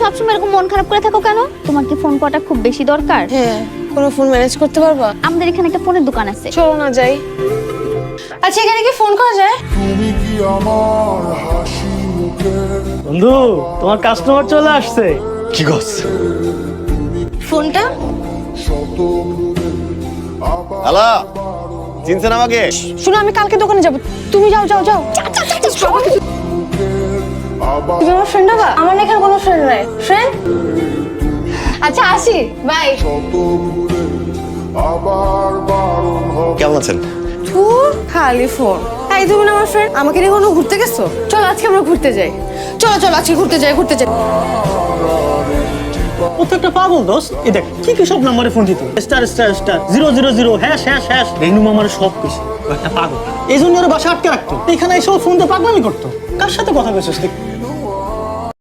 সবসময় এরকম মন খারাপ করে থাকো কেন? তোমার কি ফোন করাটা খুব বেশি দরকার? হ্যাঁ, কোনো ফোন ম্যানেজ করতে পারবা? আমাদের এখানে একটা ফোনের দোকান আছে। চলো না যাই। আচ্ছা, এখানে কি ফোন করা যায়? বন্ধু, তোমার কাস্টমার চলে আসছে। কি গস? ফোনটা হ্যালো, চিনছেন আমাকে? শুনো, আমি কালকে দোকানে যাব, তুমি যাও যাও যাও। তুমি আমার ফ্রেন্ড হবা? আমার না এখানে কোনো ফ্রেন্ড নাই। ফ্রেন্ড? আচ্ছা, আসি, বাই। কেমন আছেন? ধুর, খালি ফোন। এই তুমি না আমার ফ্রেন্ড, আমাকে নিয়ে কোনো ঘুরতে গেছো? চলো আজকে আমরা ঘুরতে যাই। চলো চলো আজকে ঘুরতে যাই। ও তো একটা পাগল দোষ। এই দেখ কি কি সব নাম্বারে ফোন দিত, star star star 000 hash hash hash. Renu মামার সব কিছু। ও একটা পাগল, এই জন্য ওর বাসা আটকে রাখতো। এখানে এসে ফোন দিয়ে পাগলামি করতো। কার সাথে কথা বলছিস তুই?